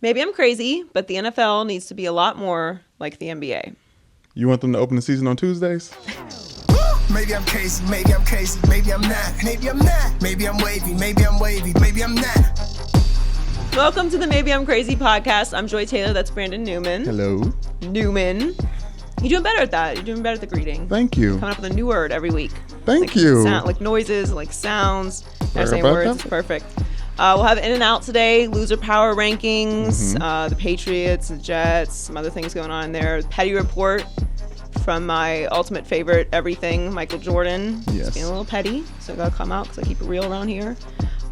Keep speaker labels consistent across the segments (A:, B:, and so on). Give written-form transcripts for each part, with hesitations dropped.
A: Maybe I'm crazy, but the NFL needs to be a lot more like the NBA.
B: You want them to open the season on Tuesdays?
C: Maybe I'm crazy, maybe I'm crazy, maybe I'm not, maybe I'm not. Maybe I'm wavy, maybe I'm wavy, maybe I'm not.
A: Welcome to the Maybe I'm Crazy podcast. I'm Joy Taylor, that's Brandon Newman.
B: Hello.
A: Newman. You're doing better at that. You're doing better at the greeting.
B: Thank you.
A: Coming up with a new word every week.
B: Thank you.
A: Like noises, like sounds. They're saying
B: about
A: words.
B: that?
A: It's perfect. We'll have in and out today. Loser power rankings. The Patriots, the Jets, some other things going on in there. Petty report from my ultimate favorite everything, Michael Jordan.
B: Yes.
A: It's being a little petty, so I gotta come out because I keep it real around here.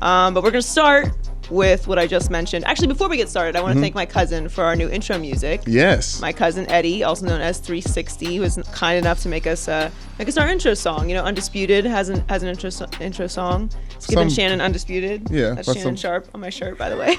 A: But we're gonna start with what I just mentioned. Actually, before we get started, I want to thank my cousin for our new intro music.
B: Yes.
A: My cousin Eddie, also known as 360, who was kind enough to make us our intro song. You know, Undisputed has an intro song. It's given Shannon Undisputed.
B: Yeah,
A: that's Shannon Sharpe on my shirt, by the way.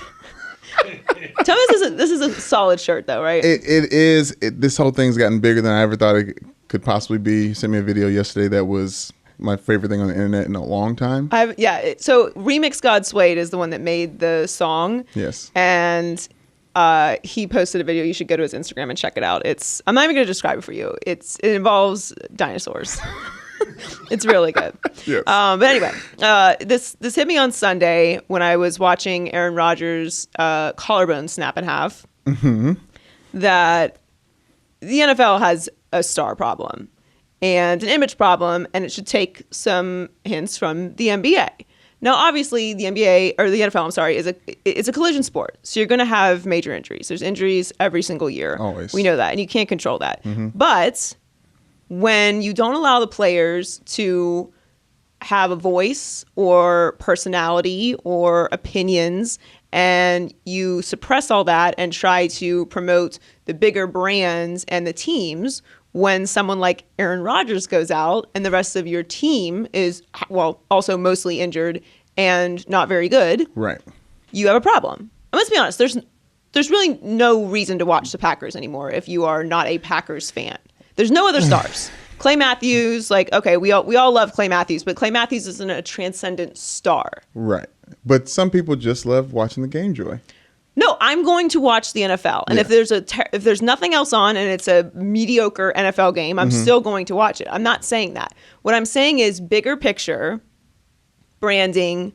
A: Tell me this is a solid shirt, though, right?
B: It is. This whole thing's gotten bigger than I ever thought it could possibly be. You sent me a video yesterday that was my favorite thing on the internet in a long time.
A: So Remix God Suede is the one that made the song.
B: Yes.
A: And he posted a video. You should go to his Instagram and check it out. I'm not even going to describe it for you. It involves dinosaurs. It's really good.
B: Yes.
A: But anyway, this hit me on Sunday when I was watching Aaron Rodgers' collarbone snap in half.
B: Mm-hmm.
A: That the NFL has a star problem and an image problem, and it should take some hints from the NBA. Now, obviously, the NBA or the NFL, I'm sorry, it's a collision sport, so you're going to have major injuries. There's injuries every single year.
B: Always.
A: We know that, and you can't control that.
B: Mm-hmm.
A: But when you don't allow the players to have a voice or personality or opinions, and you suppress all that and try to promote the bigger brands and the teams, when someone like Aaron Rodgers goes out and the rest of your team is, well, also mostly injured and not very good,
B: Right.
A: you have a problem. And let's be honest, there's really no reason to watch the Packers anymore if you are not a Packers fan. There's no other stars. Clay Matthews, we all love Clay Matthews, but Clay Matthews isn't a transcendent star.
B: Right. But some people just love watching the game, Joy.
A: No, I'm going to watch the NFL. And if there's nothing else on and it's a mediocre NFL game, I'm still going to watch it. I'm not saying that. What I'm saying is bigger picture, branding,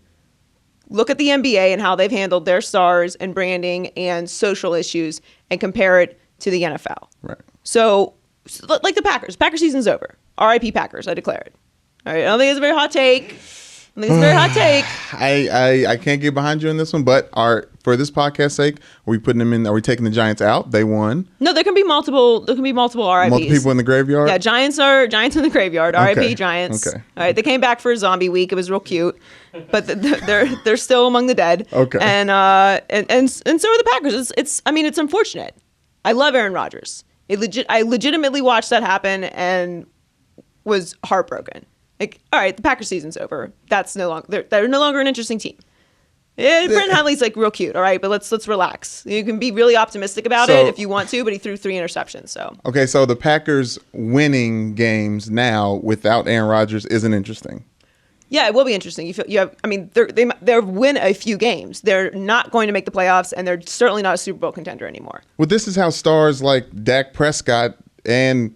A: look at the NBA and how they've handled their stars and branding and social issues and compare it to the NFL.
B: Right.
A: So, like the Packers. Packers season's over. R.I.P. Packers, I declare it. All right, I don't think it's a very hot take.
B: I can't get behind you on this one, but for this podcast's sake, are we putting them in? Are we taking the Giants out? They won.
A: No, there can be multiple RIPs.
B: Multiple people in the graveyard.
A: Yeah, Giants in the graveyard.
B: Okay.
A: RIP Giants.
B: Okay.
A: All right, they came back for Zombie Week. It was real cute, but they're still among the dead.
B: Okay.
A: And so are the Packers. It's unfortunate. I love Aaron Rodgers. I legitimately watched that happen and was heartbroken. Like, all right, the Packers season's over. That's no longer they're no longer an interesting team. Yeah, Brent Hadley's real cute, all right, but let's relax. You can be really optimistic about it if you want to, but he threw 3 interceptions. So
B: okay, so the Packers winning games now without Aaron Rodgers isn't interesting.
A: Yeah, it will be interesting. They'll win a few games. They're not going to make the playoffs, and they're certainly not a Super Bowl contender anymore.
B: Well, this is how stars like Dak Prescott and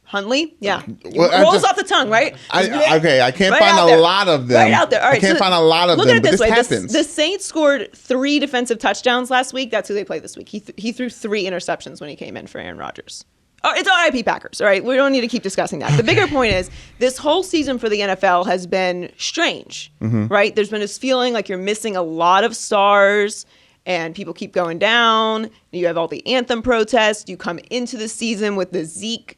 A: Huntley, yeah,
B: rolls
A: off the tongue, right?
B: I can't
A: right
B: find a lot of them.
A: Right out there. All right,
B: I can't find a lot of them.
A: Look at it
B: but
A: this way:
B: happens.
A: the Saints scored 3 defensive touchdowns last week. That's who they played this week. He threw 3 interceptions when he came in for Aaron Rodgers. Oh, it's RIP Packers. All right, we don't need to keep discussing that. The bigger point is this whole season for the NFL has been strange, right? There's been this feeling like you're missing a lot of stars. And people keep going down. You have all the anthem protests. You come into the season with the Zeke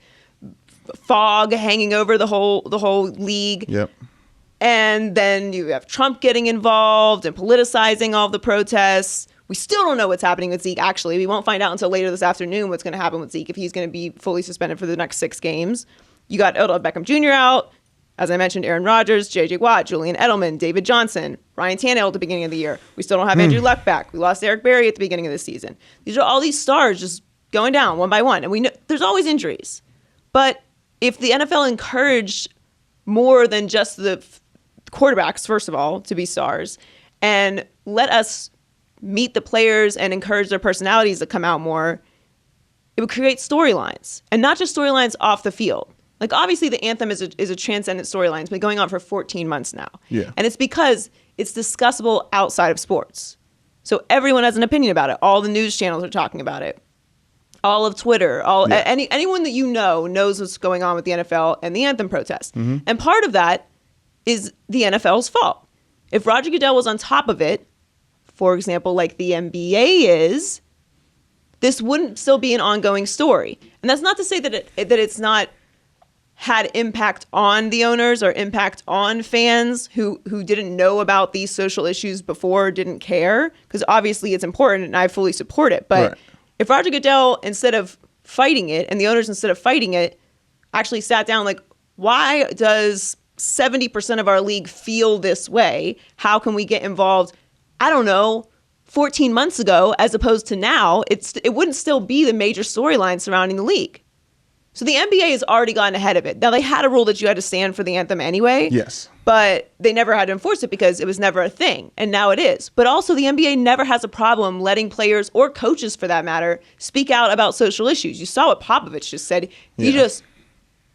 A: fog hanging over the whole league.
B: Yep.
A: And then you have Trump getting involved and politicizing all the protests. We still don't know what's happening with Zeke, actually. We won't find out until later this afternoon what's going to happen with Zeke, if he's going to be fully suspended for the next 6 games. You got Odell Beckham Jr. out. As I mentioned, Aaron Rodgers, J.J. Watt, Julian Edelman, David Johnson, Ryan Tannehill at the beginning of the year. We still don't have Andrew Luck back. We lost Eric Berry at the beginning of the season. These are all these stars just going down one by one. And we know there's always injuries. But if the NFL encouraged more than just the quarterbacks, first of all, to be stars, and let us meet the players and encourage their personalities to come out more, it would create storylines, and not just storylines off the field. Like, obviously the anthem is a transcendent storyline. It's been going on for 14 months now.
B: Yeah.
A: And it's because it's discussable outside of sports. So everyone has an opinion about it. All the news channels are talking about it. All of Twitter, anyone that you know knows what's going on with the NFL and the anthem protest. And part of that is the NFL's fault. If Roger Goodell was on top of it, for example, like the NBA is, this wouldn't still be an ongoing story. And that's not to say that it's not had impact on the owners or impact on fans who didn't know about these social issues before, didn't care, because obviously it's important and I fully support it. But if Roger Goodell, instead of fighting it, and the owners, instead of fighting it, actually sat down, like, why does 70% of our league feel this way? How can we get involved? I don't know, 14 months ago, as opposed to now, it wouldn't still be the major storyline surrounding the league. So the NBA has already gotten ahead of it. Now, they had a rule that you had to stand for the anthem anyway.
B: Yes.
A: But they never had to enforce it because it was never a thing. And now it is. But also, the NBA never has a problem letting players, or coaches for that matter, speak out about social issues. You saw what Popovich just said. He just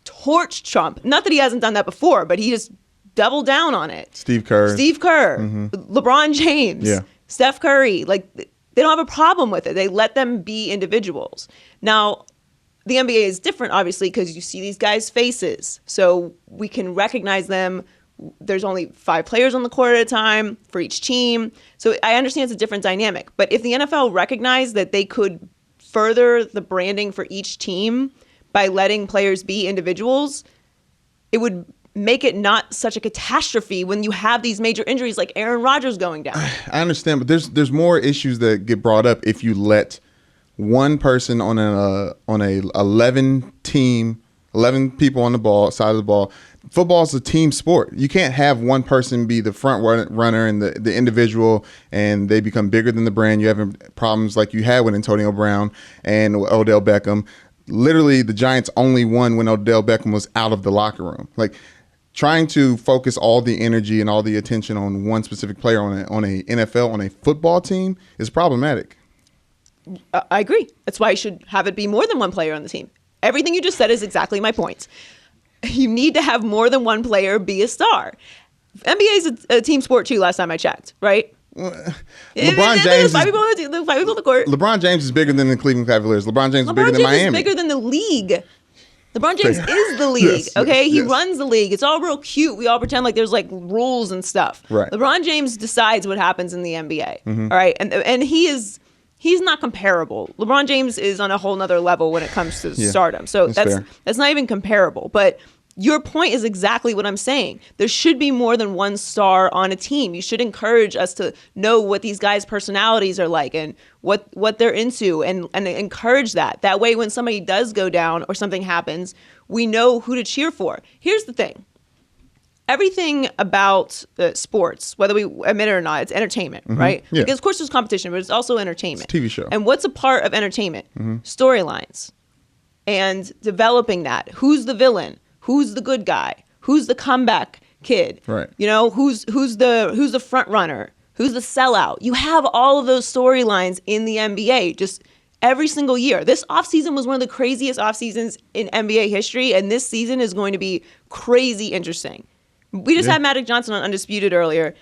A: torched Trump. Not that he hasn't done that before, but he just doubled down on it. Steve Kerr. LeBron James. Steph Curry. Like, they don't have a problem with it. They let them be individuals. Now, the NBA is different, obviously, because you see these guys' faces. So we can recognize them. There's only 5 players on the court at a time for each team. So I understand it's a different dynamic. But if the NFL recognized that they could further the branding for each team by letting players be individuals, it would make it not such a catastrophe when you have these major injuries like Aaron Rodgers going down.
B: I understand, but there's more issues that get brought up if you let one person on a 11 team, 11 people on the ball, side of the ball. Football is a team sport. You can't have one person be the front runner and the individual, and they become bigger than the brand. You have problems like you had with Antonio Brown and Odell Beckham. Literally, the Giants only won when Odell Beckham was out of the locker room. Like, trying to focus all the energy and all the attention on one specific player on a NFL, on a football team is problematic.
A: I agree. That's why you should have it be more than one player on the team. Everything you just said is exactly my point. You need to have more than one player be a star. NBA is a team sport too, last time I checked, right?
B: LeBron James
A: on the court.
B: LeBron James is bigger than the Cleveland Cavaliers. LeBron James is bigger than Miami.
A: LeBron James is bigger than the league. LeBron James is the league, okay? He runs the league. It's all real cute. We all pretend like there's like rules and stuff.
B: Right.
A: LeBron James decides what happens in the NBA, all right? And he's not comparable. LeBron James is on a whole nother level when it comes to stardom. So that's not even comparable. But your point is exactly what I'm saying. There should be more than one star on a team. You should encourage us to know what these guys' personalities are like and what they're into and encourage that. That way, when somebody does go down or something happens, we know who to cheer for. Here's the thing. Everything about sports, whether we admit it or not, it's entertainment, right?
B: Yeah.
A: Because, of course, there's competition, but it's also entertainment.
B: It's a TV show.
A: And what's a part of entertainment? Storylines. And developing that. Who's the villain? Who's the good guy? Who's the comeback kid?
B: Right.
A: You know, who's the front runner? Who's the sellout? You have all of those storylines in the NBA just every single year. This offseason was one of the craziest offseasons in NBA history, and this season is going to be crazy interesting. We just had Magic Johnson on Undisputed earlier,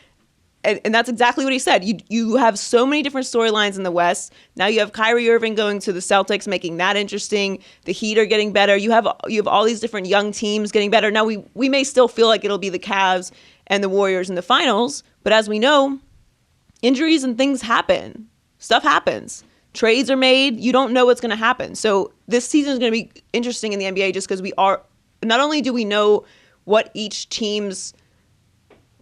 A: and that's exactly what he said. You have so many different storylines in the West. Now you have Kyrie Irving going to the Celtics, making that interesting. The Heat are getting better. You have all these different young teams getting better. Now we may still feel like it'll be the Cavs and the Warriors in the finals, but as we know, injuries and things happen. Stuff happens. Trades are made. You don't know what's going to happen. So this season is going to be interesting in the NBA just because not only do we know what each team's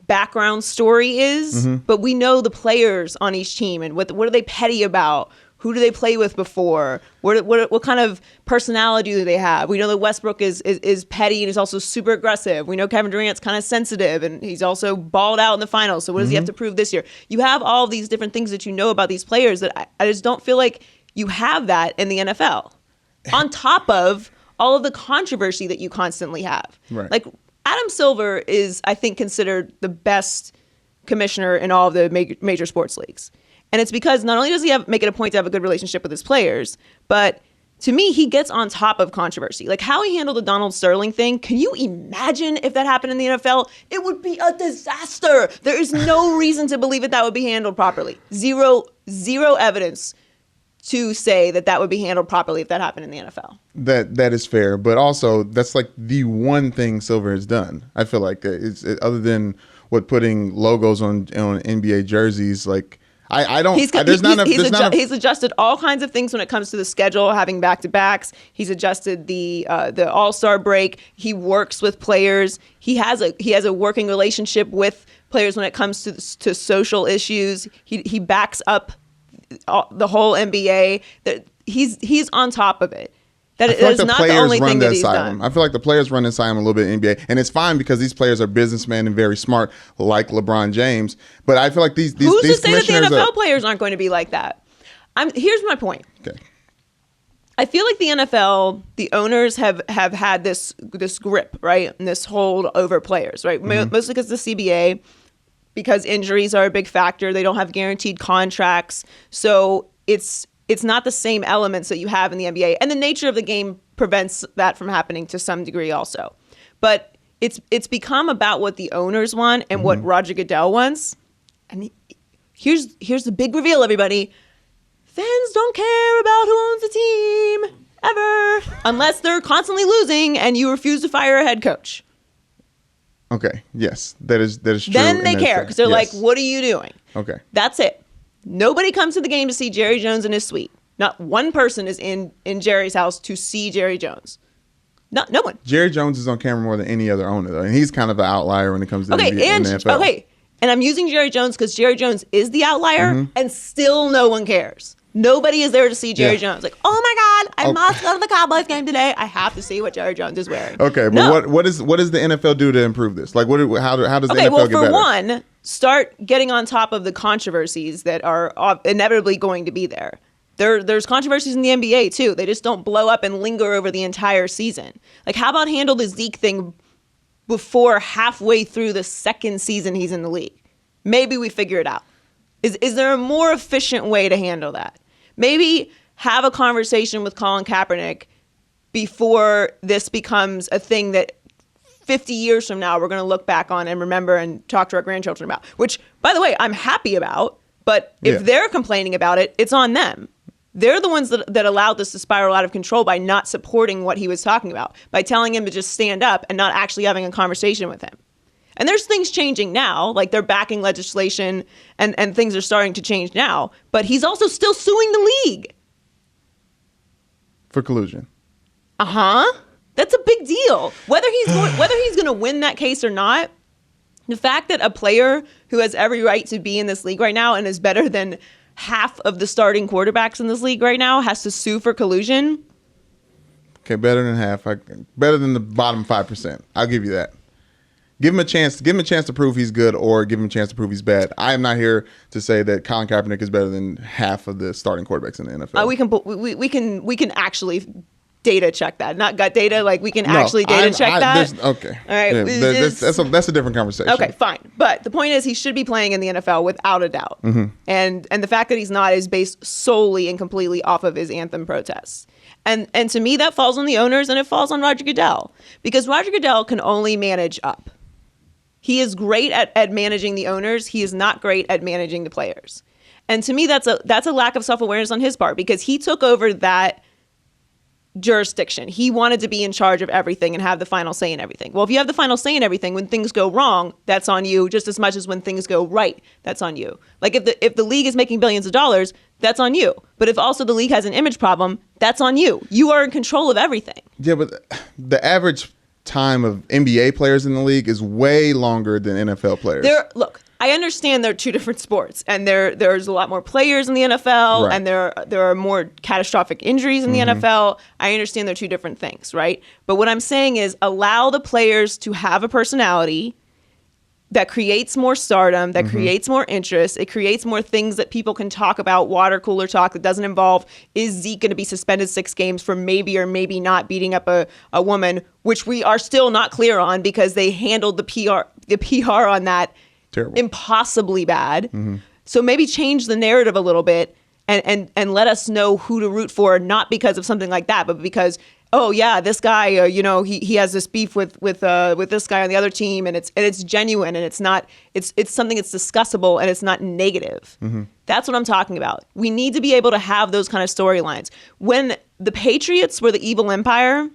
A: background story is, but we know the players on each team and what are they petty about? Who do they play with before? What kind of personality do they have? We know that Westbrook is petty and he's also super aggressive. We know Kevin Durant's kind of sensitive and he's also balled out in the finals. So what does he have to prove this year? You have all these different things that you know about these players that I just don't feel like you have that in the NFL. On top of all of the controversy that you constantly have.
B: Right.
A: Like Adam Silver is, I think, considered the best commissioner in all of the major sports leagues. And it's because not only does he make it a point to have a good relationship with his players, but to me, he gets on top of controversy. Like how he handled the Donald Sterling thing. Can you imagine if that happened in the NFL? It would be a disaster. There is no reason to believe that would be handled properly. Zero evidence to say that would be handled properly if that happened in the NFL.
B: That is fair, but also that's like the one thing Silver has done. I feel like other than putting logos on NBA jerseys, like I don't. He's
A: adjusted all kinds of things when it comes to the schedule, having back-to-backs. He's adjusted the All-Star break. He works with players. He has a working relationship with players when it comes to social issues. He backs up the whole NBA. That he's on top of it. That is not the only thing that he's done.
B: I feel like the players run the asylum a little bit in the NBA, and it's fine because these players are businessmen and very smart, like LeBron James. But I feel like these
A: who's
B: these
A: to say that the NFL players aren't going to be like that? Here's my point.
B: Okay.
A: I feel like the NFL, the owners have had this grip, right, and this hold over players, right, mostly because the CBA, because injuries are a big factor. They don't have guaranteed contracts, so it's not the same elements that you have in the NBA. And the nature of the game prevents that from happening to some degree also. But it's become about what the owners want and what Roger Goodell wants. And here's the big reveal, everybody. Fans don't care about who owns the team, ever. Unless they're constantly losing and you refuse to fire a head coach.
B: Okay, yes, that is true.
A: Then they care because they're like, what are you doing?
B: Okay.
A: That's it. Nobody comes to the game to see Jerry Jones in his suite. Not one person is in Jerry's house to see Jerry Jones. No one.
B: Jerry Jones is on camera more than any other owner, though, and he's kind of an outlier when it comes to the NFL.
A: Okay, and I'm using Jerry Jones because Jerry Jones is the outlier, and still no one cares. Nobody is there to see Jerry Jones. Like, oh my God, I must go to the Cowboys game today. I have to see what Jerry Jones is wearing.
B: Okay, but what does the NFL do to improve this? Like, how does the NFL get better?
A: Okay, well, for one, start getting on top of the controversies that are inevitably going to be there. There's controversies in the NBA too. They just don't blow up and linger over the entire season. Like, how about handle the Zeke thing before halfway through the second season he's in the league? Maybe we figure it out. Is there a more efficient way to handle that? Maybe have a conversation with Colin Kaepernick before this becomes a thing that 50 years from now we're going to look back on and remember and talk to our grandchildren about, which, by the way, I'm happy about. But if they're complaining about it, it's on them. They're the ones that allowed this to spiral out of control by not supporting what he was talking about, by telling him to just stand up and not actually having a conversation with him. And there's things changing now, like they're backing legislation and things are starting to change now. But he's also still suing the league.
B: For collusion.
A: That's a big deal. Whether he's going to win that case or not, the fact that a player who has every right to be in this league right now and is better than half of the starting quarterbacks in this league right now has to sue for collusion.
B: Okay, better than half. Better than the bottom 5%. I'll give you that. Give him a chance. Give him a chance to prove he's good, or give him a chance to prove he's bad. I am not here to say that Colin Kaepernick is better than half of the starting quarterbacks in the NFL.
A: We can actually data check that, not gut data. Like we can actually data check that.
B: Okay,
A: all right.
B: Yeah, that's a different conversation.
A: Okay, fine. But the point is, he should be playing in the NFL without a doubt. And the fact that he's not is based solely and completely off of his anthem protests. And to me, that falls on the owners and it falls on Roger Goodell, because Roger Goodell can only manage up. He is great at managing the owners. He is not great at managing the players. And to me, that's a lack of self-awareness on his part, because he took over that jurisdiction. He wanted to be in charge of everything and have the final say in everything. Well, if you have the final say in everything, when things go wrong, that's on you just as much as when things go right, that's on you. Like if the league is making billions of dollars, that's on you. But if also the league has an image problem, that's on you. You are in control of everything.
B: Yeah, but the average time of NBA players in the league is way longer than NFL players.
A: Look, I understand they're two different sports, and there's a lot more players in the NFL,
B: right,
A: and there are more catastrophic injuries in the NFL. I understand they're two different things, right? But what I'm saying is allow the players to have a personality that creates more stardom, that creates more interest. It creates more things that people can talk about, water cooler talk that doesn't involve, is Zeke going to be suspended 6 games for maybe or maybe not beating up a woman, which we are still not clear on because they handled the PR on that
B: terrible,
A: impossibly bad. So maybe change the narrative a little bit and let us know who to root for, not because of something like that, but because, oh yeah, this guy, he has this beef with this guy on the other team, and it's genuine, and it's something that's discussable, and it's not negative. That's what I'm talking about. We need to be able to have those kind of storylines. When the Patriots were the evil empire,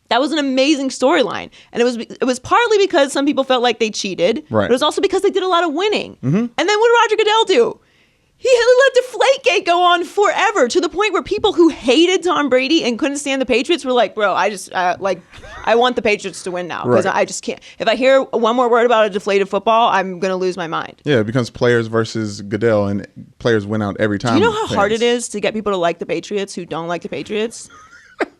A: that was an amazing storyline, and it was partly because some people felt like they cheated,
B: right,
A: but it was also because they did a lot of winning. And then what did Roger Goodell do? He let Deflategate go on forever, to the point where people who hated Tom Brady and couldn't stand the Patriots were like, bro, I want the Patriots to win now, because I just can't. If I hear one more word about a deflated football, I'm going to lose my mind.
B: Yeah, it becomes players versus Goodell, and players win out every time.
A: Do you know how hard it is to get people to like the Patriots who don't like the Patriots?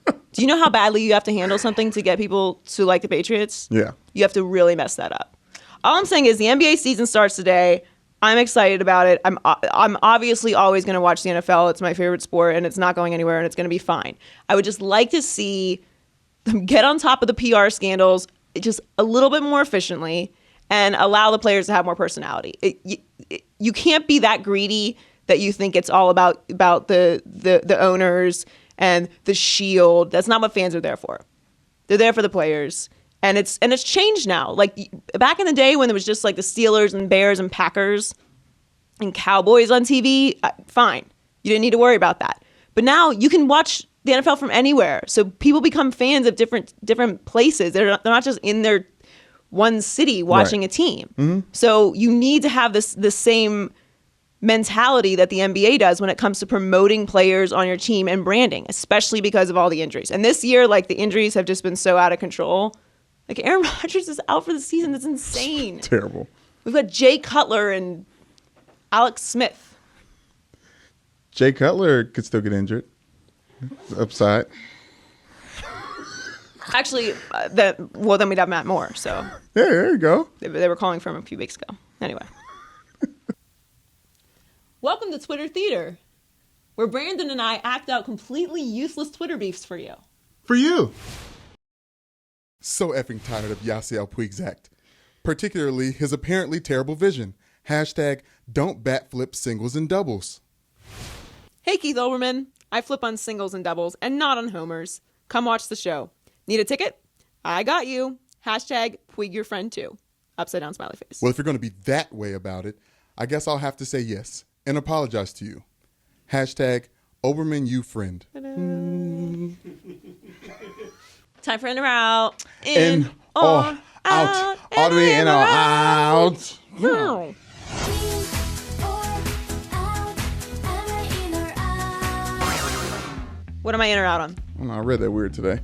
A: Do you know how badly you have to handle something to get people to like the Patriots?
B: Yeah.
A: You have to really mess that up. All I'm saying is the NBA season starts today. I'm excited about it. I'm obviously always going to watch the NFL. It's my favorite sport, and it's not going anywhere, and it's going to be fine. I would just like to see them get on top of the PR scandals just a little bit more efficiently and allow the players to have more personality. You can't be that greedy that you think it's all about the owners and the shield. That's not what fans are there for. They're there for the players. And it's changed now. Like back in the day when there was just like the Steelers and Bears and Packers and Cowboys on TV, fine. You didn't need to worry about that. But now you can watch the NFL from anywhere. So people become fans of different places. They're not just in their one city watching a team. So you need to have this same mentality that the NBA does when it comes to promoting players on your team and branding, especially because of all the injuries. And this year, like, the injuries have just been so out of control. Like, Aaron Rodgers is out for the season. That's insane.
B: Terrible.
A: We've got Jay Cutler and Alex Smith.
B: Jay Cutler could still get injured. Upside.
A: Actually, then we'd have Matt Moore. So
B: yeah, there you go.
A: They were calling for him a few weeks ago. Anyway. Welcome to Twitter Theater, where Brandon and I act out completely useless Twitter beefs for you.
B: For you. So effing tired of Yasiel Puig's act, particularly his apparently terrible vision. Hashtag don't bat flip singles and doubles.
A: Hey, Keith Olbermann. I flip on singles and doubles and not on homers. Come watch the show. Need a ticket? I got you. Hashtag Puig your friend too. Upside down smiley face.
B: Well, if you're going to be that way about it, I guess I'll have to say yes and apologize to you. Hashtag Olbermann you friend.
A: Time for in or out.
B: In or out. All the way in or out.
A: No. What am I in or out on?
B: Oh, I read that weird today.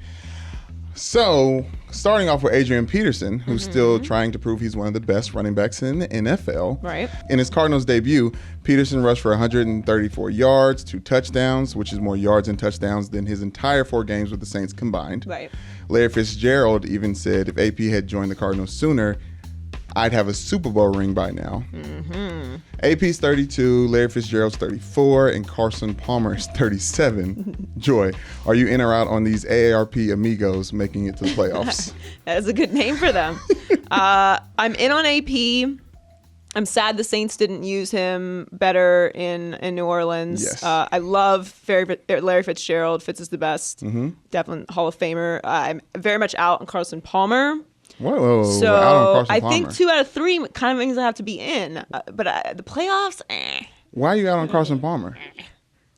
B: So, starting off with Adrian Peterson, who's still trying to prove he's one of the best running backs in the NFL.
A: Right.
B: In his Cardinals debut, Peterson rushed for 134 yards, 2 touchdowns, which is more yards and touchdowns than his entire 4 games with the Saints combined.
A: Right.
B: Larry Fitzgerald even said if AP had joined the Cardinals sooner, I'd have a Super Bowl ring by now. AP's 32, Larry Fitzgerald's 34, and Carson Palmer is 37. Joy, are you in or out on these AARP amigos making it to the playoffs?
A: That is a good name for them. I'm in on AP. I'm sad the Saints didn't use him better in New Orleans.
B: Yes.
A: I love Larry Fitzgerald. Fitz is the best. Definitely Hall of Famer. I'm very much out on Carson Palmer.
B: Whoa,
A: So
B: out on Carson
A: I
B: Palmer.
A: think 2 out of 3 kind of means I have to be in. But the playoffs,
B: Why are you out on Carson Palmer?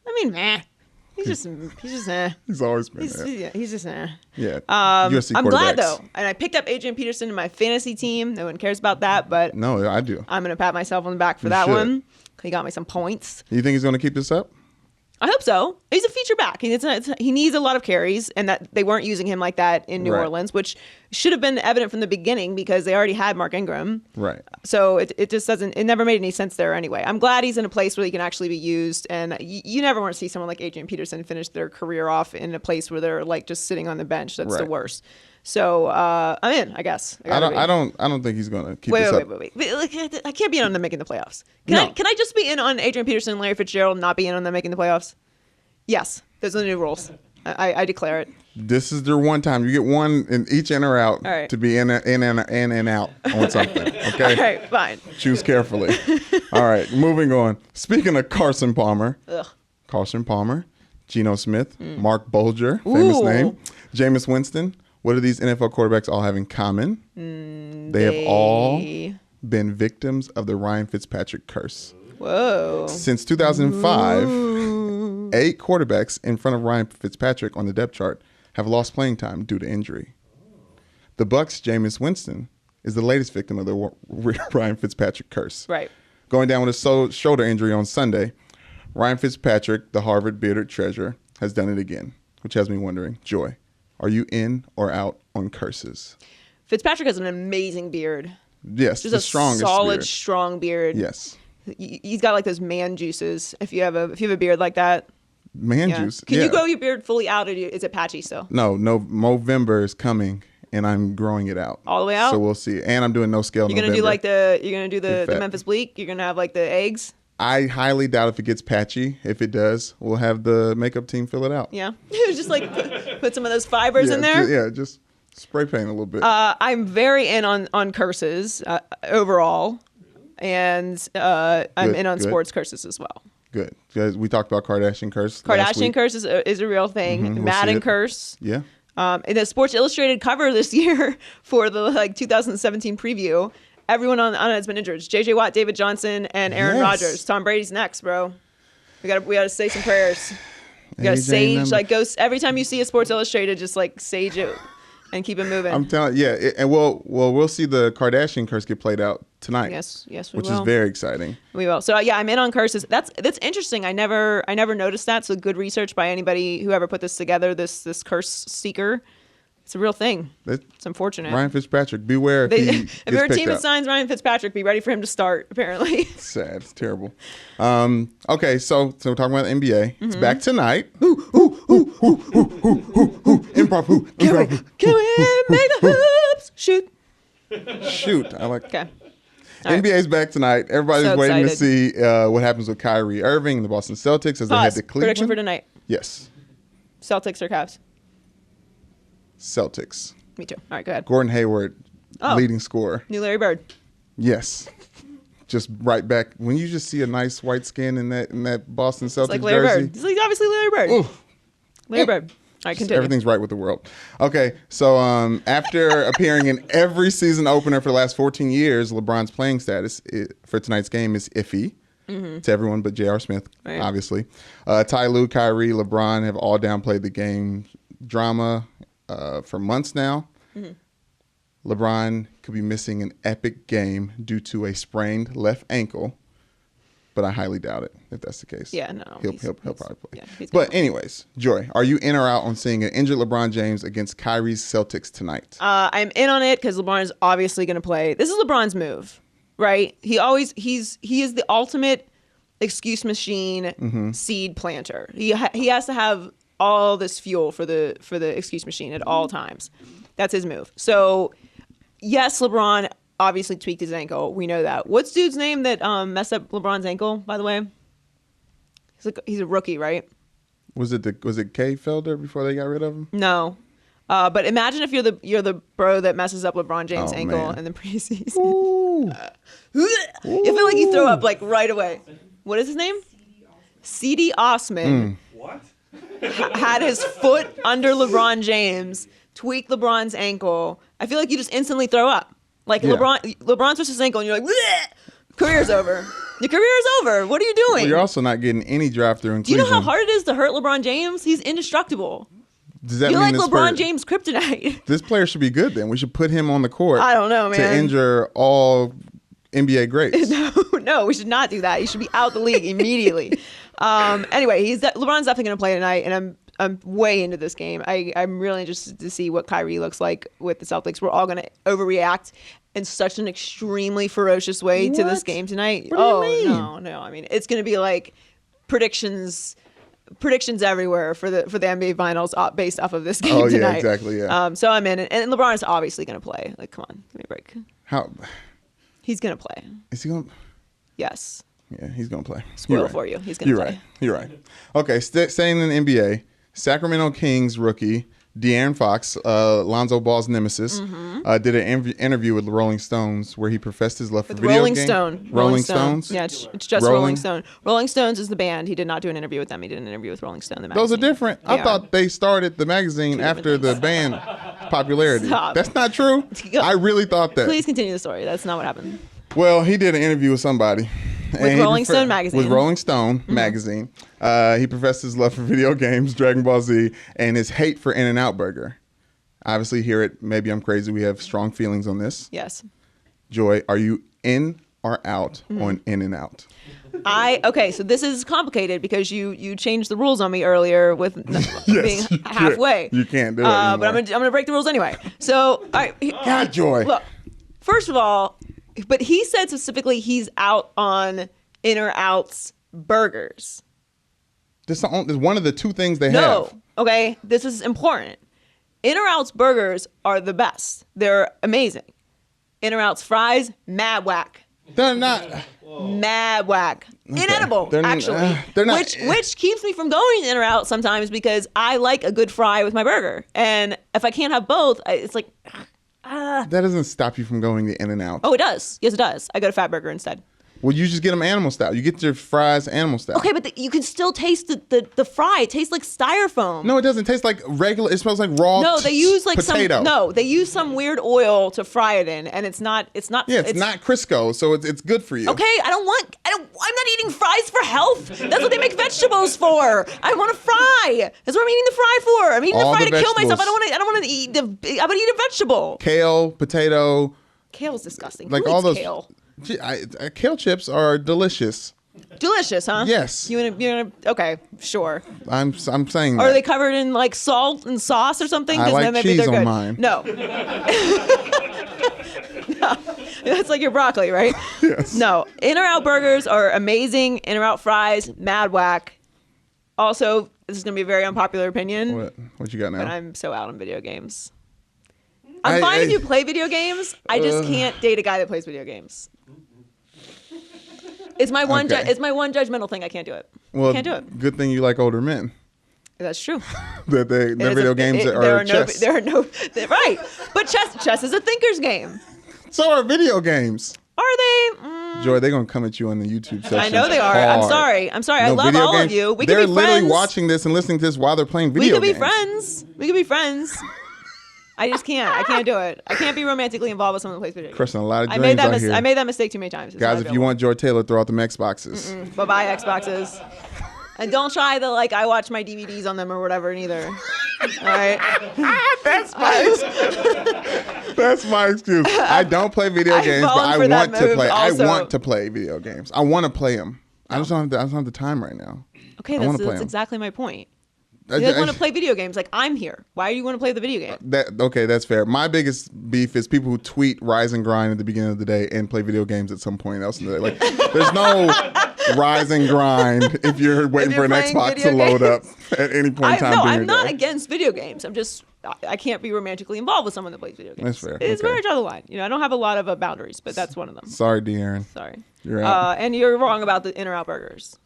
A: I mean, he's just
B: He's always been
A: He's,
B: there.
A: yeah, he's just
B: Yeah. USC
A: I'm glad
B: quarterbacks.
A: though, and I picked up Adrian Peterson in my fantasy team. No one cares about that, but
B: No, I do.
A: I'm gonna pat myself on the back for
B: You
A: that
B: should.
A: one. He got me some points.
B: You think he's going to keep this up?
A: I hope so. He's a feature back. He needs a lot of carries, and that they weren't using him like that in New
B: Right.
A: Orleans, which should have been evident from the beginning because they already had Mark Ingram.
B: Right.
A: So it just doesn't. It never made any sense there anyway. I'm glad he's in a place where he can actually be used, and you never want to see someone like Adrian Peterson finish their career off in a place where they're like just sitting on the bench. That's the
B: Right.
A: worst. So I'm in. I guess.
B: I don't think he's going to keep this up.
A: Wait. Like, I can't be in on them making the playoffs.
B: No.
A: Can I just be in on Adrian Peterson and Larry Fitzgerald and not be in on them making the playoffs? Yes. Those are the new rules. I declare it.
B: This is their one time. You get one in each in or out
A: All right.
B: to be in and out on something. Okay.
A: All right, fine.
B: Choose carefully. All right, moving on. Speaking of Carson Palmer,
A: Ugh.
B: Carson Palmer, Geno Smith, Mark Bolger, famous
A: Ooh.
B: name, Jameis Winston. What do these NFL quarterbacks all have in common? They have all been victims of the Ryan Fitzpatrick curse.
A: Whoa.
B: Since 2005, 8 quarterbacks in front of Ryan Fitzpatrick on the depth chart have lost playing time due to injury. The Bucs' Jameis Winston is the latest victim of the Ryan Fitzpatrick curse.
A: Right.
B: Going down with a shoulder injury on Sunday, Ryan Fitzpatrick, the Harvard bearded treasure, has done it again, which has me wondering, Joy, are you in or out on curses?
A: Fitzpatrick has an amazing beard.
B: Yes,
A: Just
B: the
A: a
B: strongest
A: solid,
B: beard.
A: strong beard.
B: Yes.
A: He's got like those man juices. If you have a beard like that.
B: Man
A: Yeah.
B: juice.
A: Can
B: yeah.
A: you grow your beard fully out, or is it patchy still?
B: No, November is coming, and I'm growing it out.
A: All the way out?
B: So we'll see. And I'm doing no scale
A: You're gonna
B: November.
A: do the
B: fat.
A: Memphis Bleak. You're gonna have like the eggs.
B: I highly doubt if it gets patchy. If it does, we'll have the makeup team fill it out.
A: Yeah. Just like put some of those fibers in there.
B: Just spray paint a little bit.
A: I'm very in on curses overall, and I'm
B: Good,
A: in on
B: good.
A: sports curses as well.
B: Good. Guys, we talked about Kardashian curse last
A: Kardashian
B: week.
A: curse is a real thing.
B: we'll
A: Madden
B: see it.
A: curse.
B: Yeah.
A: In the Sports Illustrated cover this year for the 2017 preview, everyone on it has been injured. J.J. Watt, David Johnson, and Aaron
B: Yes.
A: Rodgers. Tom Brady's next, bro. We gotta say some prayers. You gotta
B: AJ
A: sage,
B: number-
A: go every time you see a Sports Illustrated, just like sage it and keep it moving.
B: I'm telling you, and we'll see the Kardashian curse get played out tonight.
A: Yes, we
B: which
A: will.
B: is very exciting.
A: We will. So yeah, I'm in on curses. That's interesting. I never noticed that. So good research by anybody who ever put this together. This curse seeker. It's a real thing. It's unfortunate.
B: Ryan Fitzpatrick, beware if he
A: if you're a
B: gets
A: team that
B: picked out.
A: signs Ryan Fitzpatrick, be ready for him to start. Apparently.
B: It's sad. It's terrible. Okay, so we're talking about the NBA. It's back tonight. Improv.
A: Can we make the hoops shoot?
B: Shoot. I like.
A: Okay. All right.
B: NBA's back tonight. Everybody's
A: So
B: waiting
A: excited.
B: to see what happens with Kyrie Irving and the Boston Celtics as they head
A: Pause.
B: to Cleveland.
A: Prediction for tonight.
B: Yes.
A: Celtics or Cavs?
B: Celtics.
A: Me too. All right, go ahead.
B: Gordon Hayward,
A: Oh.
B: leading scorer.
A: New Larry Bird.
B: Yes. Just right back. When you just see a nice white skin in that Boston Celtics
A: It's like Larry
B: jersey.
A: Bird. He's like obviously Larry Bird.
B: Ooh.
A: Larry Bird. All right, continue.
B: Everything's right with the world. Okay, so after appearing in every season opener for the last 14 years, LeBron's playing status for tonight's game is iffy to everyone but J.R. Smith,
A: Right.
B: obviously. Ty Lue, Kyrie, LeBron have all downplayed the game drama for months now. LeBron could be missing an epic game due to a sprained left ankle, but I highly doubt it if that's the case.
A: Yeah, no.
B: He'll probably play.
A: yeah, he's gonna
B: But anyways, Joy, are you in or out on seeing an injured LeBron James against Kyrie's Celtics tonight?
A: I'm in on it because LeBron is obviously going to play. This is LeBron's move, right? He is the ultimate excuse machine seed planter. He has to have all this fuel for the excuse machine at all times. That's his move. So yes, LeBron obviously tweaked his ankle. We know that. What's dude's name that messed up LeBron's ankle? By the way, he's a rookie, right?
B: Was it Kay Felder before they got rid of him?
A: No. But imagine if you're the bro that messes up LeBron James'
B: Oh,
A: ankle
B: man.
A: in the preseason.
B: Ooh.
A: You feel like you throw up like right away. What is his name? C.D. Osman had his foot under LeBron James, tweaked LeBron's ankle. I feel like you just instantly throw up. Like
B: Yeah.
A: LeBron twists his ankle and you're like, bleh! Career's over. Your career is over. What are you doing?
B: Well, you're also not getting any drive through in
A: Do you know
B: Cleveland.
A: how hard it is to hurt LeBron James? He's indestructible.
B: Does that
A: You're
B: mean
A: like
B: this
A: LeBron
B: player-
A: James kryptonite.
B: This player should be good then. We should put him on the court.
A: I don't know,
B: To
A: man.
B: injure all NBA greats.
A: No, we should not do that. He should be out the league immediately. Anyway, LeBron's definitely going to play tonight, and I'm way into this game. I'm really interested to see what Kyrie looks like with the Celtics. We're all going to overreact in such an extremely ferocious way to this
B: What?
A: game tonight.
B: What do you mean?
A: No. I mean, it's going to be like predictions everywhere for the NBA Finals based off of this game
B: Oh, yeah,
A: tonight.
B: exactly, yeah.
A: So I'm in, and LeBron is obviously going to play. Like, come on, give me a break.
B: How
A: He's going to play.
B: is he going?
A: Yes.
B: Yeah, he's going to play.
A: Spoil
B: You're right.
A: for you. He's gonna
B: You're
A: play.
B: right. You're right. Okay, staying in the NBA, Sacramento Kings rookie De'Aaron Fox, Lonzo Ball's nemesis, did an interview with the Rolling Stones where he professed his love for video
A: Rolling
B: games.
A: Stone.
B: Rolling Stones?
A: Yeah, it's just Rolling Stone. Rolling Stones is the band. He did not do an interview with them. He did an interview with Rolling Stone, the magazine.
B: Those are different. I thought they started the magazine after the band popularity.
A: Stop.
B: That's not true. I really thought that.
A: Please continue the story. That's not what happened.
B: Well, he did an interview with somebody.
A: With Rolling Stone magazine.
B: With Rolling Stone magazine. He professed his love for video games, Dragon Ball Z, and his hate for In-N-Out Burger. Obviously, here at Maybe I'm Crazy, we have strong feelings on this.
A: Yes.
B: Joy, are you in or out on In-N-Out?
A: Okay, so this is complicated because you changed the rules on me earlier with being halfway.
B: You can't do it anymore.
A: But I'm gonna break the rules anyway. So, all right.
B: God, Joy.
A: Look, first of all, but he said specifically he's out on In or Out's burgers.
B: This is one of the two things they have.
A: No, okay, this is important. In or Out's burgers are the best. They're amazing. In or Out's fries, mad whack.
B: They're not.
A: Mad whack. Okay. Inedible, actually.
B: They're not.
A: Which keeps me from going In or Out sometimes because I like a good fry with my burger. And if I can't have both, it's like...
B: That doesn't stop you from going to In-N-Out.
A: Oh, it does. Yes, it does. I go to Fat Burger instead.
B: Well, you just get them animal style. You get your fries animal style.
A: Okay, but you can still taste the fry. It tastes like styrofoam.
B: No, it doesn't taste like regular. It smells like raw.
A: No, they use like
B: potato.
A: they use some weird oil to fry it in, and it's not.
B: Yeah, it's not Crisco, so it's good for you.
A: Okay, I'm not eating fries for health. That's what they make vegetables for. I want a fry. That's what I'm eating the fry for. I'm eating the fry to kill myself. I don't want to eat. I'm gonna eat a vegetable.
B: Kale, potato.
A: Kale's disgusing.
B: Like
A: Who
B: all
A: eats
B: those.
A: Kale?
B: Kale chips are delicious.
A: Delicious, huh?
B: Yes.
A: You're gonna okay, sure.
B: I'm saying that.
A: Are they covered in like salt and sauce or something?
B: I like
A: then maybe
B: cheese
A: they're good.
B: on mine.
A: No. No. That's like your broccoli, right?
B: Yes.
A: No. In or Out burgers are amazing. In or Out fries, mad whack. Also, this is gonna be a very unpopular opinion.
B: What you got now?
A: But I'm so out on video games. I'm fine if you play video games. I just can't date a guy that plays video games. It's my one. It's my one judgmental thing. I can't do it.
B: Well,
A: I can't do it.
B: Good thing you like older men.
A: That's true.
B: That their video games are chess.
A: There are no. Right, but chess is a thinker's game.
B: So are video games.
A: Are they?
B: Joy, they're gonna come at you on the YouTube session.
A: I know they are.
B: Hard.
A: I'm sorry. I love all of you. We could be friends.
B: They're literally watching this and listening to this while they're playing video games.
A: We could be friends. I just can't. I can't do it. I can't be romantically involved with someone who plays video games.
B: Crushing a lot of dreams out here.
A: I made that mistake too many times.
B: Guys, if you want Joy Taylor, throw out the Xboxes.
A: Bye-bye, Xboxes. And don't try the, I watch my DVDs on them or whatever, neither. All right?
B: That's my excuse. I don't play video games, but I want to play. Also. I want to play video games. I want to play them. I just don't have the time right now.
A: Okay, that's exactly my point. You guys want to play video games. Like, I'm here. Why do you want to play the video game?
B: Okay, that's fair. My biggest beef is people who tweet Rise and Grind at the beginning of the day and play video games at some point else in the day. Like, there's no Rise and Grind if you're waiting for an Xbox to load up at any point in time.
A: No, I'm not against video games. I can't be romantically involved with someone that plays video games.
B: That's fair.
A: It's where I draw the line. I don't have a lot of boundaries, but that's one of them.
B: Sorry, De'Aaron.
A: Sorry.
B: You're out.
A: And you're wrong about the In or Out burgers.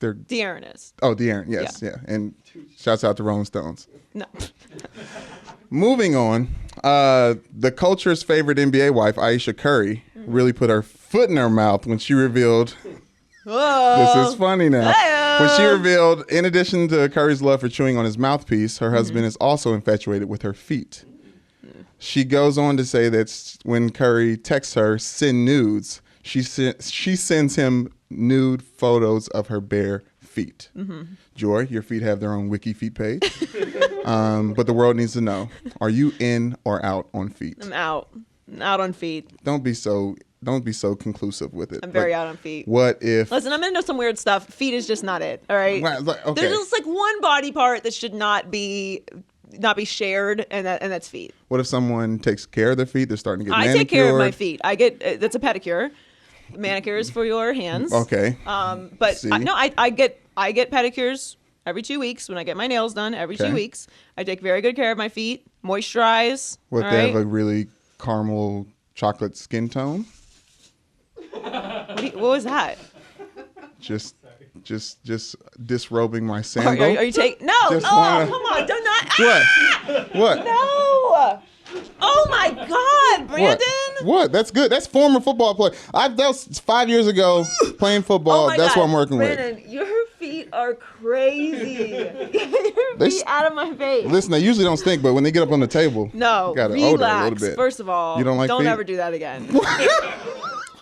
B: De'Aaron
A: is.
B: Oh, De'Aaron, yes, yeah. And shouts out to Rolling Stones.
A: No.
B: Moving on, the culture's favorite NBA wife, Yasiel Curry, really put her foot in her mouth when she revealed. This is funny now. When she revealed, in addition to Curry's love for chewing on his mouthpiece, her husband is also infatuated with her feet. She goes on to say that when Curry texts her, send nudes, she sends him nude photos of her bare feet. Joy, your feet have their own wiki feet page. But the world needs to know, are you in or out on feet?
A: I'm out. I'm out on feet.
B: Don't be so conclusive with it.
A: I'm very out on feet.
B: What if...
A: Listen, I'm into some weird stuff. Feet is just not it, all right?
B: Okay.
A: There's just one body part that should not be shared, and that's feet.
B: What if someone takes care of their feet? They're starting to get manicured.
A: I take care of my feet. That's a pedicure. Manicure is for your hands.
B: Okay.
A: But I get pedicures every 2 weeks when I get my nails done. Every 2 weeks, I take very good care of my feet. Moisturize.
B: What if they have a really caramel chocolate skin tone?
A: What was that?
B: Just just disrobing my
A: Are
B: sandal.
A: you taking? No.
B: Just
A: Oh,
B: wanna-
A: come on. Don't not.
B: What?
A: Ah!
B: What?
A: No. Oh my God, Brandon.
B: What? That's good. That's former football play. That was 5 years ago playing football.
A: Oh my
B: That's
A: God.
B: what I'm working
A: Brandon,
B: with.
A: your feet are crazy. Your
B: They
A: feet out of my face.
B: Listen, they usually don't stink, but when they get up on the table,
A: No,
B: you gotta odor a
A: relax.
B: little bit.
A: First of all,
B: You don't like feet?
A: ever do that again.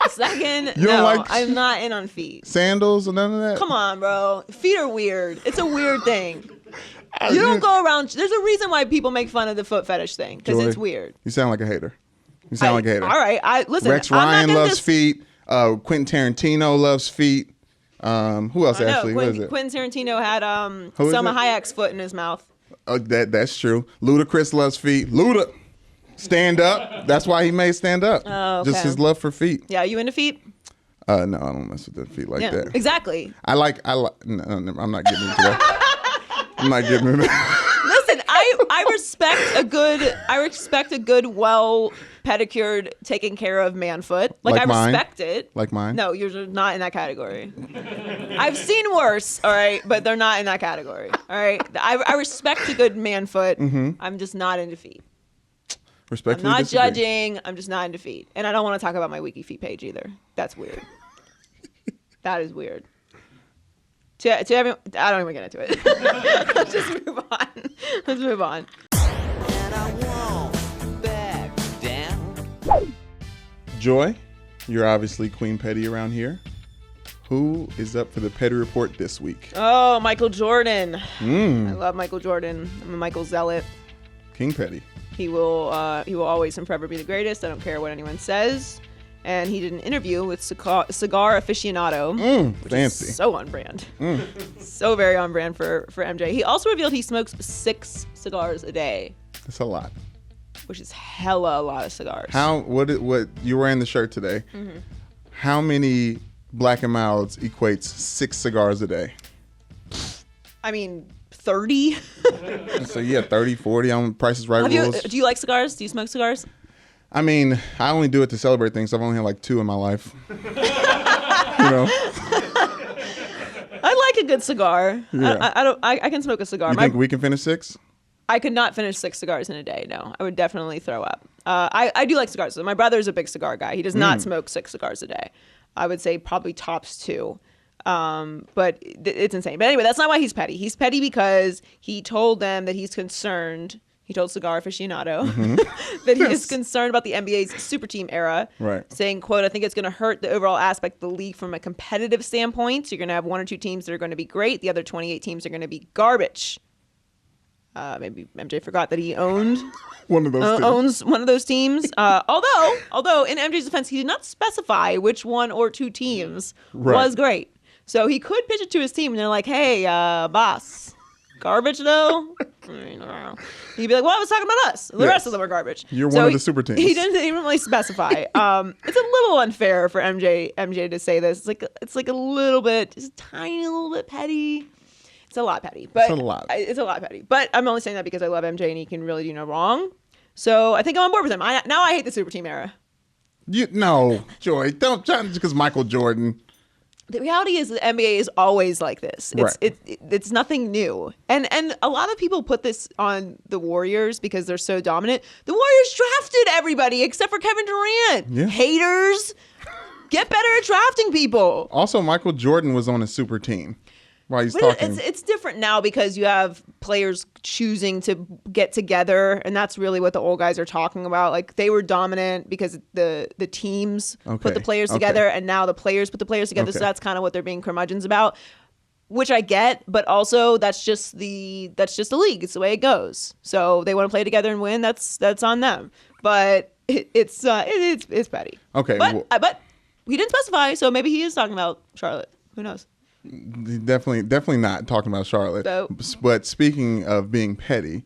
A: Second,
B: You don't
A: no,
B: like-
A: I'm not in on feet.
B: Sandals or none of that?
A: Come on, bro. Feet are weird. It's a weird thing. You don't go around. There's a reason why people make fun of the foot fetish thing because
B: Joy,
A: it's weird.
B: You sound like a hater. You sound like a hater.
A: All right, listen.
B: Rex
A: I'm not
B: Ryan
A: gonna
B: loves feet. Quentin Tarantino loves feet. Who else
A: I know.
B: actually? What is it?
A: Quentin Tarantino had
B: Who is
A: Selma
B: it?
A: Hayek's foot in his mouth.
B: Oh, that's true. Ludacris loves feet. Luda, stand up. That's why he made stand up.
A: Oh, okay.
B: Just his love for feet.
A: Yeah, you into feet?
B: No, I don't mess with the feet like
A: Yeah,
B: that.
A: exactly.
B: I like. No, I'm not getting into that. I'm not getting into that.
A: Listen, I respect a good, well pedicured, taken care of man foot.
B: Like
A: I
B: mine?
A: respect it.
B: Like mine?
A: No, you're not in that category. I've seen worse, all right, but they're not in that category. All right. I respect a good man foot.
B: Mm-hmm.
A: I'm just not into feet. I'm
B: Respectfully
A: not
B: disagree.
A: judging. I'm just not into feet. And I don't want to talk about my Wiki Feet page either. That's weird. That is weird. To everyone, I don't even get into it. Let's just move on. Let's move on.
D: And I won't back down.
B: Joy, you're obviously Queen Petty around here. Who is up for the Petty Report this week?
A: Oh, Michael Jordan. I love Michael Jordan. I'm a Michael zealot.
B: King Petty.
A: He will always and forever be the greatest. I don't care what anyone says. And he did an interview with Cigar Aficionado, which
B: fancy.
A: is so on brand. So very on brand for MJ. He also revealed he smokes 6 cigars a day,
B: That's a lot.
A: which is hella a lot of cigars.
B: What you're wearing the shirt today?
A: Mm-hmm.
B: How many Black and Milds equates 6 cigars a day?
A: I mean, 30?
B: So yeah, 30, 40 on Price is Right rules.
A: Do you like cigars? Do you smoke cigars?
B: I mean, I only do it to celebrate things. So I've only had like 2 in my life. You know,
A: I like a good cigar.
B: Yeah.
A: I can smoke a cigar.
B: you think we can finish 6?
A: I could not finish 6 cigars in a day. No, I would definitely throw up. I do like cigars. My brother's a big cigar guy. He does not smoke 6 cigars a day. I would say probably tops 2. But it's insane. But anyway, that's not why he's petty. He's petty because he told them that he's concerned. He told Cigar Aficionado that he is concerned about the NBA's super team era.
B: Right.
A: Saying, quote, I think it's going to hurt the overall aspect of the league from a competitive standpoint. So you're going to have 1 or 2 teams that are going to be great. The other 28 teams are going to be garbage. Maybe MJ forgot that he owned
B: One of those.
A: owns one of those teams. Although in MJ's defense, he did not specify which 1 or 2 teams was great. So he could pitch it to his team, and they're like, "Hey, boss, garbage though." He'd be like, "Well, I was talking about us. The rest of them are garbage."
B: You're one of the super teams.
A: He didn't really specify. It's a little unfair for MJ to say this. It's like a little bit, just a tiny little bit petty. It's a lot petty, but it's a lot petty. But I'm only saying that because I love MJ and he can really do no wrong. So I think I'm on board with him. Now I hate the super team era.
B: No, Joy, don't just because Michael Jordan.
A: The reality is the NBA is always like this. It's nothing new. And a lot of people put this on the Warriors because they're so dominant. The Warriors drafted everybody except for Kevin Durant.
B: Yeah.
A: Haters. Get better at drafting people.
B: Also, Michael Jordan was on a super team while he's
A: But
B: talking.
A: it's different now because you have players choosing to get together, and that's really what the old guys are talking about. Like they were dominant because the teams put the players together, and now the players put the players together. So that's kind of what they're being curmudgeons about, which I get. But also that's just the league. It's the way it goes. So they want to play together and win. That's on them. But it's petty.
B: Okay,
A: but he didn't specify, so maybe he is talking about Charlotte. Who knows?
B: Definitely not talking about Charlotte.
A: So-
B: But speaking of being petty,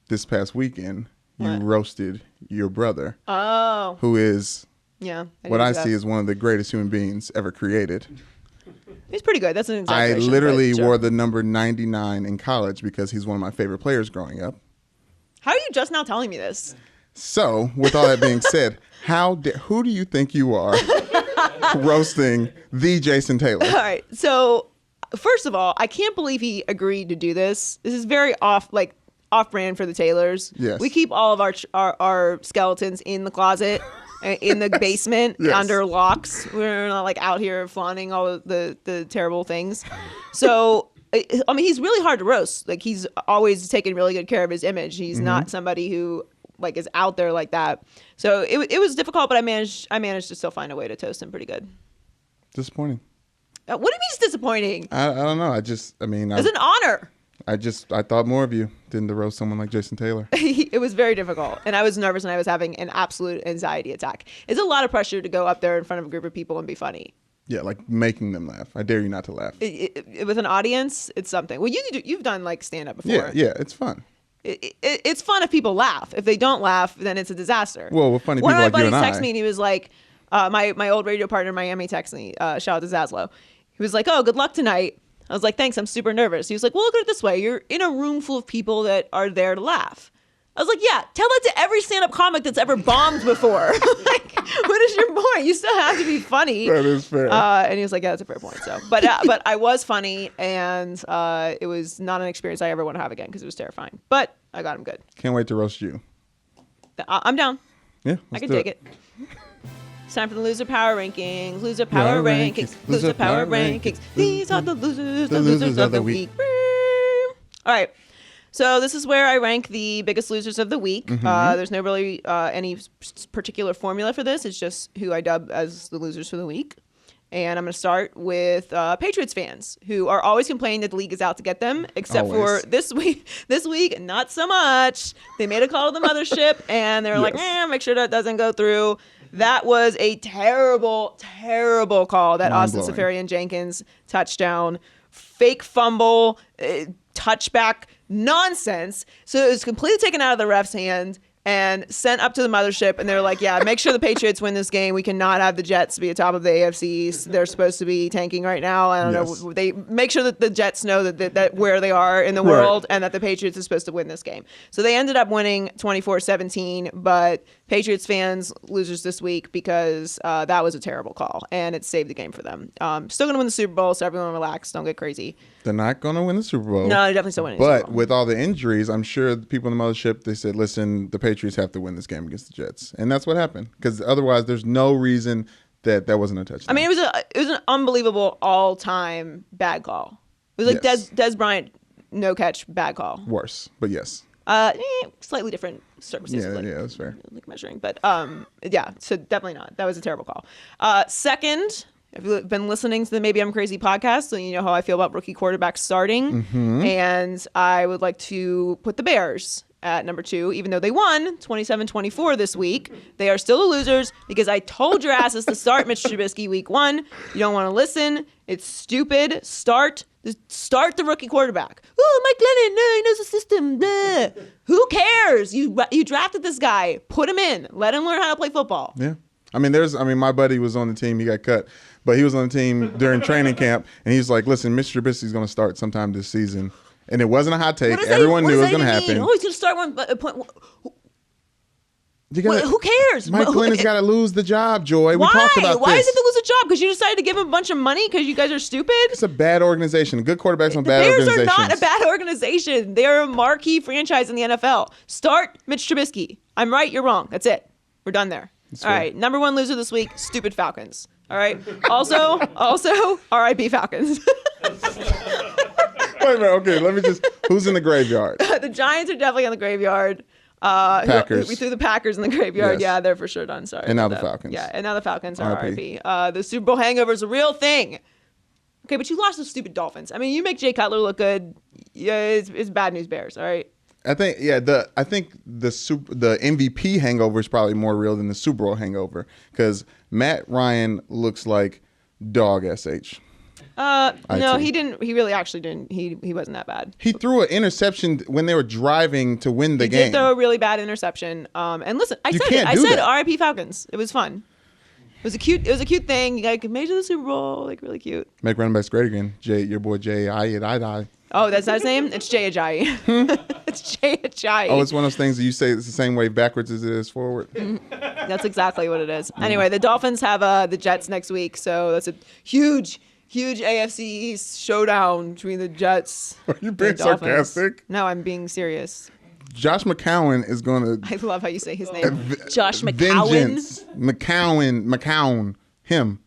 B: this past weekend you
A: What?
B: roasted your brother,
A: Oh,
B: who is
A: yeah.
B: what I
A: see
B: see as one of the greatest human beings ever created.
A: He's pretty good. That's an
B: I
A: exaggeration.
B: literally
A: but sure.
B: wore the number 99 in college because he's one of my favorite players growing up.
A: How are you just now telling me this?
B: So, with all that being said, who do you think you are roasting the Jason Taylor?
A: All right. So first of all, I can't believe he agreed to do this. This is very off-brand for the Taylors.
B: Yes.
A: We keep all of our skeletons in the closet, in the basement,
B: Yes.
A: under locks. We're not like out here flaunting all of the terrible things. So, I mean, he's really hard to roast. Like, he's always taken really good care of his image. He's not somebody who like is out there like that. So it was difficult, but I managed to still find a way to toast him pretty good.
B: Disappointing.
A: What do you mean it's disappointing?
B: I don't know. It's
A: an honor.
B: I thought more of you than to roast someone like Jason Taylor.
A: It was very difficult, and I was nervous, and I was having an absolute anxiety attack. It's a lot of pressure to go up there in front of a group of people and be funny.
B: Yeah, like making them laugh. I dare you not to laugh.
A: With an audience, it's something. Well, you've done like stand up before.
B: Yeah, it's fun.
A: It's fun if people laugh. If they don't laugh, then it's a disaster.
B: Well, with funny
A: One
B: people
A: of my
B: like you
A: buddies
B: and I.
A: texted me, and he was like, my old radio partner in Miami texted me, shout out to Zaslow. He was like, oh, good luck tonight. I was like, thanks, I'm super nervous. He was like, well, look at it this way. You're in a room full of people that are there to laugh. I was like, yeah, tell that to every stand-up comic that's ever bombed before. Like, what is your point? You still have to be funny.
B: That is fair.
A: And he was like, yeah, that's a fair point. So, but I was funny, and it was not an experience I ever want to have again because it was terrifying. But I got him good.
B: Can't wait to roast you.
A: I'm down.
B: Yeah,
A: I
B: let's
A: can
B: do
A: take it. It's time for the loser power rankings. Loser power rankings. Loser power rankings. These are the losers of the week. All right. So this is where I rank the biggest losers of the week. There's no really any particular formula for this. It's just who I dub as the losers for the week. And I'm going to start with Patriots fans who are always complaining that the league is out to get them, except for this week. This week, not so much. They made a call to the mothership, and they're like, make sure that doesn't go through. That was a terrible, terrible call. That Austin Seferian-Jenkins touchdown, fake fumble, touchback nonsense. So it was completely taken out of the ref's hand and sent up to the mothership, and they're like, yeah, make sure the Patriots win this game. We cannot have the Jets be atop of the AFC. They're supposed to be tanking right now. I don't know. They make sure that the Jets know that where they are in the world, and that the Patriots are supposed to win this game. So they ended up winning 24-17, but Patriots fans, losers this week because that was a terrible call, and it saved the game for them. Still going to win the Super Bowl, so everyone relax. Don't get crazy.
B: They're not going to win the Super Bowl.
A: No, they're definitely still winning the Super
B: But
A: Bowl.
B: with all the injuries, I'm sure the people in the mothership, they said, listen, the Patriots have to win this game against the Jets. And that's what happened. Because otherwise, there's no reason that wasn't a touchdown.
A: I mean, it was an unbelievable all-time bad call. It was like Des Bryant no-catch bad call.
B: Worse, but yes.
A: Slightly different circumstances.
B: Yeah, that's fair.
A: Like measuring, but yeah, so definitely not. That was a terrible call. Second, if you've been listening to the Maybe I'm Crazy podcast, so you know how I feel about rookie quarterbacks starting. And I would like to put the Bears at number 2, even though they won 27-24 this week. They are still the losers because I told your asses to start Mitch Trubisky week 1. You don't want to listen. It's stupid. Start the rookie quarterback. Oh, Mike Lennon, no, he knows the system. Blah. Who cares? You drafted this guy. Put him in. Let him learn how to play football.
B: Yeah. I mean, my buddy was on the team. He got cut. But he was on the team during training camp. And he's like, listen, Mr. Trubisky's going to start sometime this season. And it wasn't a hot take. Everyone knew it was going to happen.
A: Oh, he's going to start one point.
B: Who
A: who cares?
B: Mike Glennon's got to lose the job, Joy.
A: Why?
B: We talked about
A: Why
B: this.
A: is it to lose a job? Because you decided to give him a bunch of money because you guys are stupid?
B: It's a bad organization. Good quarterbacks on bad
A: Bears
B: organizations.
A: are not a bad organization. They're a marquee franchise in the NFL. Start Mitch Trubisky. I'm right, you're wrong. That's it. We're done there. All right, number 1 loser this week, stupid Falcons. All right. Also, RIP Falcons.
B: Wait a minute. Okay, let me just. Who's in the graveyard?
A: The Giants are definitely in the graveyard.
B: Packers.
A: We threw the Packers in the graveyard.
B: Yes.
A: Yeah, they're for sure done. Sorry.
B: And now
A: about
B: the
A: that.
B: Falcons.
A: Yeah, and now the Falcons are
B: RIP.
A: RIP. The Super Bowl hangover is a real thing. Okay, but you lost the stupid Dolphins. I mean, you make Jay Cutler look good. Yeah, it's bad news Bears. All right.
B: I think the MVP hangover is probably more real than the Super Bowl hangover because Matt Ryan looks like dog sh.
A: No, he didn't. He really actually didn't. He wasn't that bad.
B: He threw an interception when they were driving to win the game.
A: He did throw a really bad interception. And listen, I said RIP Falcons. It was fun. It was a cute thing. You got made to the Super Bowl, like really cute.
B: Make running backs great again. Your boy Jay Ajayi.
A: Oh, that's not his name? It's Jay Ajayi. It's Jay Ajayi.
B: Oh, it's one of those things that you say it's the same way backwards as it is forward.
A: That's exactly what it is. Anyway, the Dolphins have the Jets next week, so that's a huge huge AFC East showdown between the Jets.
B: Are you being
A: and Dolphins.
B: sarcastic?
A: No, I'm being serious.
B: Josh McCown is going to
A: I love how you say his name. Josh McCown.
B: vengeance. McCown, him,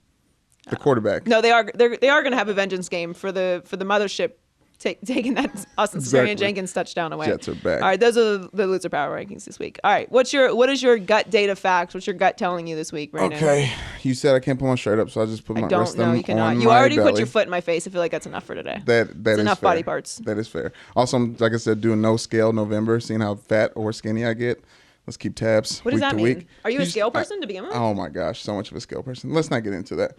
B: the quarterback.
A: No, they are going to have a vengeance game for the mothership taking that Austin
B: Exactly.
A: Jenkins touchdown away.
B: Jets are back.
A: All right, those are the loser power rankings this week. All right, what is your gut data fact? What's your gut telling you this week, Brandon?
B: Okay, you said I can't put my shirt up, so I just put my
A: I don't
B: rest
A: know.
B: them
A: You cannot.
B: on
A: You
B: my
A: already put
B: belly.
A: your foot in my face. I feel like that's enough for today.
B: That
A: It's
B: is
A: enough
B: fair.
A: body parts.
B: That is fair. Also, I'm, like I said, doing no scale November, seeing how fat or skinny I get. Let's keep tabs.
A: What does
B: week
A: that
B: to
A: mean?
B: Week.
A: Are you a
B: just-
A: scale person to begin with?
B: Oh my gosh, so much of a scale person. Let's not get into that.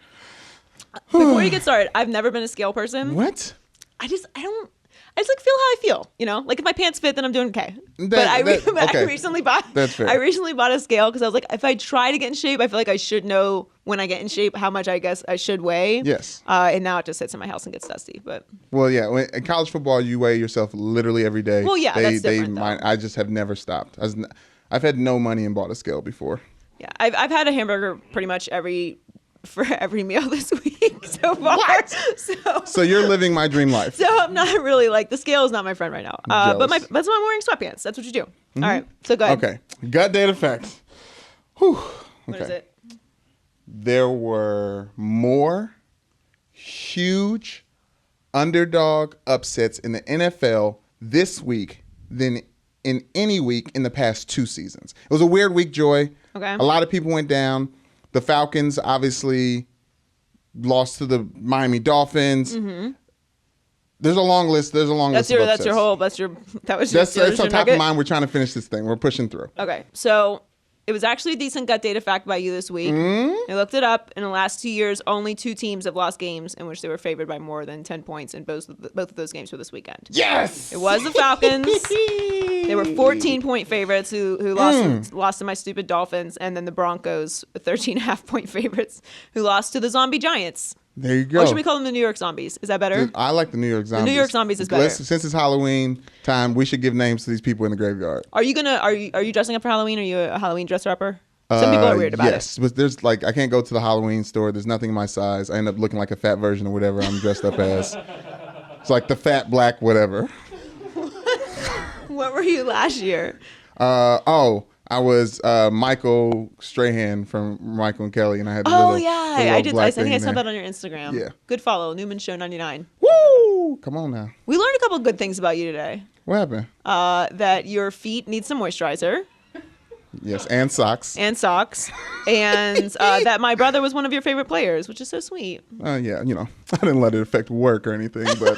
A: Before you get started, I've never been a scale person.
B: What?
A: I just like feel how I feel, you know? Like if my pants fit, then I'm doing okay. I
B: okay.
A: recently bought
B: That's fair.
A: I recently bought a scale because I was like, if I try to get in shape, I feel like I should know when I get in shape how much I guess I should weigh.
B: Yes.
A: And now it just sits in my house and gets dusty. But
B: Well, yeah. In college football, you weigh yourself literally every day.
A: Well, yeah, that's different, though.
B: I just have never stopped. I've had no money and bought a scale before.
A: yeah, I've had a hamburger pretty much for every meal this week so far. What?
B: So you're living my dream life.
A: So I'm not really like the scale is not my friend right now. But
B: Jealous.
A: that's why I'm wearing sweatpants. That's what you do. All right. So go ahead.
B: Okay. Gut data facts. Whew.
A: What is it?
B: There were more huge underdog upsets in the NFL this week than in any week in the past 2 seasons. It was a weird week, Joy.
A: Okay.
B: A lot of people went down. The Falcons obviously lost to the Miami Dolphins.
A: Mm-hmm.
B: There's a long list. That was
A: That's
B: your
A: your
B: That's on top
A: nugget?
B: of mind. We're trying to finish this thing. We're pushing through.
A: Okay, so it was actually a decent gut data fact by you this week. I looked it up. In the last 2 years, only 2 teams have lost games in which they were favored by more than 10 points, and both of those games were this weekend.
B: Yes.
A: It was the Falcons. They were 14-point favorites who lost to my stupid Dolphins, and then the Broncos, 13.5-point favorites who lost to the Zombie Giants.
B: There you go.
A: Or should we call them the New York Zombies? Is that better?
B: I like the New York Zombies.
A: New York Zombies is better.
B: Since it's Halloween time, we should give names to these people in the graveyard.
A: Are you dressing up for Halloween? Are you a Halloween dresser upper? Some people are weird about it.
B: Yes, but there's I can't go to the Halloween store. There's nothing my size. I end up looking like a fat version of whatever I'm dressed up as. It's like the fat black whatever.
A: What were you last year?
B: I was Michael Strahan from Michael and Kelly, and I had the
A: Oh
B: little,
A: yeah,
B: the little
A: I did.
B: black
A: I think I
B: thing
A: saw
B: there.
A: that on your Instagram.
B: Yeah.
A: Good follow, Newman Show 99.
B: Woo! Come on now.
A: We learned a couple good things about you today.
B: What happened?
A: That your feet need some moisturizer
B: Yes, and socks.
A: and socks, and that my brother was one of your favorite players, which is so sweet.
B: Yeah, I didn't let it affect work or anything, but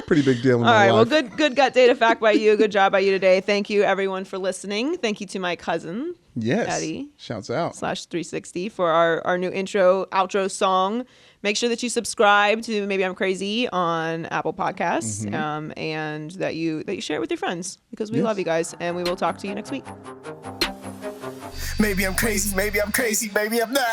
B: pretty big deal in
A: All
B: my
A: right,
B: life.
A: well, good gut data fact by you. Good job by you today. Thank you everyone for listening. Thank you to my cousin
B: Yes.
A: Eddie.
B: Shouts out.
A: /360 for our new outro song. Make sure that you subscribe to Maybe I'm Crazy on Apple Podcasts, and that you share it with your friends because we love you guys, and we will talk to you next week.
C: Maybe I'm crazy, maybe I'm crazy, maybe I'm not.